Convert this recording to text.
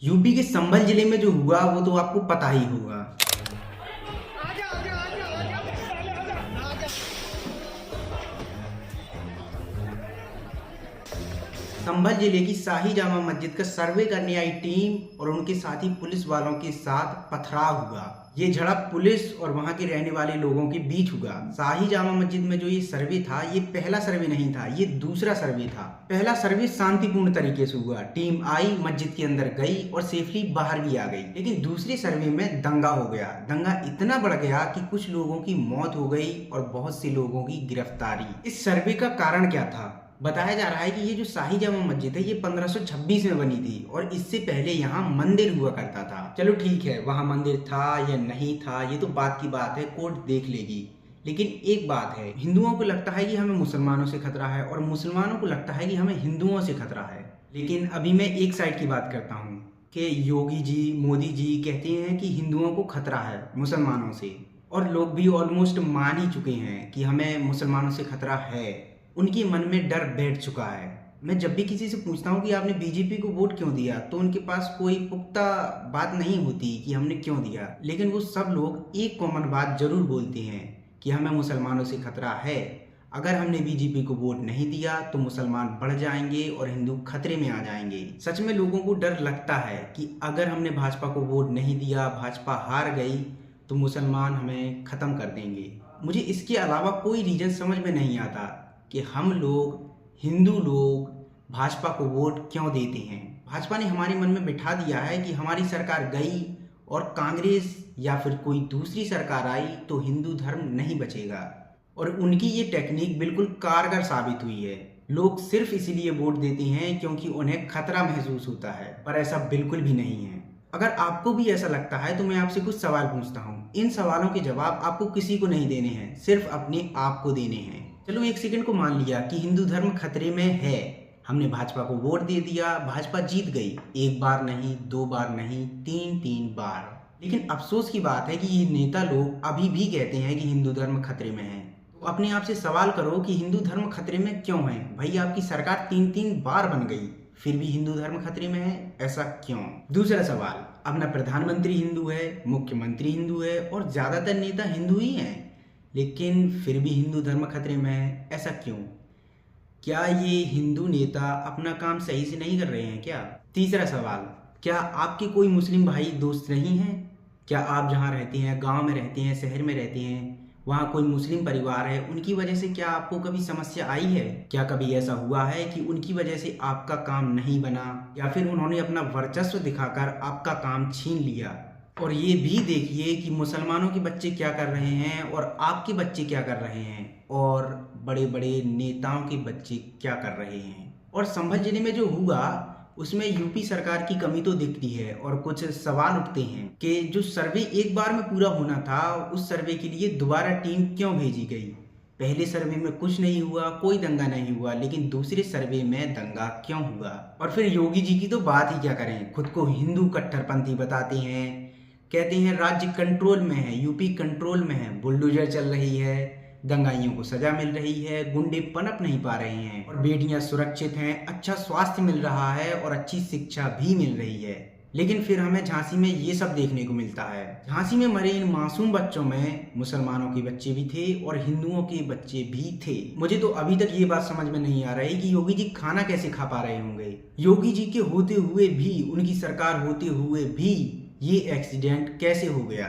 UP के संभल जिले में जो हुआ वो तो आपको पता ही होगा। संभल जिले की शाही जामा मस्जिद का सर्वे करने आई टीम और उनके साथी पुलिस वालों के साथ पथराव हुआ। ये झड़प पुलिस और वहां के रहने वाले लोगों के बीच हुआ। शाही जामा मस्जिद में जो ये सर्वे था, ये पहला सर्वे नहीं था, ये दूसरा सर्वे था। पहला सर्वे शांतिपूर्ण तरीके से हुआ, टीम आई, मस्जिद के अंदर गई और सेफली बाहर भी आ गई। लेकिन दूसरे सर्वे में दंगा हो गया। दंगा इतना बढ़ गया कि कुछ लोगों की मौत हो गई और बहुत से लोगों की गिरफ्तारी। इस सर्वे का कारण क्या था? बताया जा रहा है कि ये जो शाही जामा मस्जिद है ये 1526 में बनी थी और इससे पहले यहाँ मंदिर हुआ करता था। चलो ठीक है, वहाँ मंदिर था या नहीं था ये तो बात की बात है, कोर्ट देख लेगी। लेकिन एक बात है, हिंदुओं को लगता है कि हमें मुसलमानों से खतरा है और मुसलमानों को लगता है कि हमें हिंदुओं से खतरा है। लेकिन अभी मैं एक साइड की बात करता हूँ कि योगी जी, मोदी जी कहते हैं कि हिंदुओं को खतरा है मुसलमानों से, और लोग भी ऑलमोस्ट मान ही चुके हैं कि हमें मुसलमानों से खतरा है। उनके मन में डर बैठ चुका है। मैं जब भी किसी से पूछता हूँ कि आपने बीजेपी को वोट क्यों दिया, तो उनके पास कोई पुख्ता बात नहीं होती कि हमने क्यों दिया। लेकिन वो सब लोग एक कॉमन बात जरूर बोलते हैं कि हमें मुसलमानों से खतरा है। अगर हमने बीजेपी को वोट नहीं दिया तो मुसलमान बढ़ जाएंगे और हिंदू खतरे में आ जाएंगे। सच में लोगों को डर लगता है कि अगर हमने भाजपा को वोट नहीं दिया, भाजपा हार गई, तो मुसलमान हमें ख़त्म कर देंगे। मुझे इसके अलावा कोई रीज़न समझ में नहीं आता कि हम लोग, हिंदू लोग, भाजपा को वोट क्यों देते हैं। भाजपा ने हमारे मन में बिठा दिया है कि हमारी सरकार गई और कांग्रेस या फिर कोई दूसरी सरकार आई तो हिंदू धर्म नहीं बचेगा। और उनकी ये टेक्निक बिल्कुल कारगर साबित हुई है। लोग सिर्फ इसीलिए वोट देते हैं क्योंकि उन्हें खतरा महसूस होता है, पर ऐसा बिल्कुल भी नहीं है। अगर आपको भी ऐसा लगता है तो मैं आपसे कुछ सवाल पूछता हूँ। इन सवालों के जवाब आपको किसी को नहीं देने हैं, सिर्फ अपने आप को देने हैं। चलो एक सेकंड को मान लिया कि हिंदू धर्म खतरे में है, हमने भाजपा को वोट दे दिया, भाजपा जीत गई। एक बार नहीं, दो बार नहीं, तीन बार। लेकिन अफसोस की बात है कि ये नेता लोग अभी भी कहते हैं कि हिंदू धर्म खतरे में है। तो अपने आप से सवाल करो कि हिंदू धर्म खतरे में क्यों है। भाई आपकी सरकार तीन बार बन गई, फिर भी हिंदू धर्म खतरे में है, ऐसा क्यों? दूसरा सवाल, अपना प्रधानमंत्री हिंदू है, मुख्यमंत्री हिंदू है और ज्यादातर नेता हिंदू ही हैं, लेकिन फिर भी हिंदू धर्म खतरे में है, ऐसा क्यों? क्या ये हिंदू नेता अपना काम सही से नहीं कर रहे हैं क्या? तीसरा सवाल, क्या आपके कोई मुस्लिम भाई दोस्त नहीं हैं? क्या आप जहाँ रहते हैं, गांव में रहते हैं, शहर में रहते हैं, वहाँ कोई मुस्लिम परिवार है, उनकी वजह से क्या आपको कभी समस्या आई है? क्या कभी ऐसा हुआ है कि उनकी वजह से आपका काम नहीं बना या फिर उन्होंने अपना वर्चस्व दिखाकर आपका काम छीन लिया? और ये भी देखिए कि मुसलमानों के बच्चे क्या कर रहे हैं और आपके बच्चे क्या कर रहे हैं और बड़े बड़े नेताओं के बच्चे क्या कर रहे हैं। और संभल जिले में जो हुआ उसमें यूपी सरकार की कमी तो दिखती है और कुछ सवाल उठते हैं कि जो सर्वे एक बार में पूरा होना था, उस सर्वे के लिए दोबारा टीम क्यों भेजी गई। पहले सर्वे में कुछ नहीं हुआ, कोई दंगा नहीं हुआ, लेकिन दूसरे सर्वे में दंगा क्यों हुआ। और फिर योगी जी की तो बात ही क्या करें, खुद को हिंदू कट्टरपंथी बताते हैं, कहते हैं राज्य कंट्रोल में है, यूपी कंट्रोल में है, बुलडोजर चल रही है, दंगाइयों को सजा मिल रही है, गुंडे पनप नहीं पा रहे हैं और बेटियां सुरक्षित हैं, अच्छा स्वास्थ्य मिल रहा है और अच्छी शिक्षा भी मिल रही है। लेकिन फिर हमें झांसी में ये सब देखने को मिलता है। झांसी में मरे इन मासूम बच्चों में मुसलमानों के बच्चे भी थे और हिंदुओं के बच्चे भी थे। मुझे तो अभी तक ये बात समझ में नहीं आ रही कि योगी जी खाना कैसे खा पा रहे होंगे। योगी जी के होते हुए भी, उनकी सरकार होते हुए भी ये एक्सीडेंट कैसे हो गया।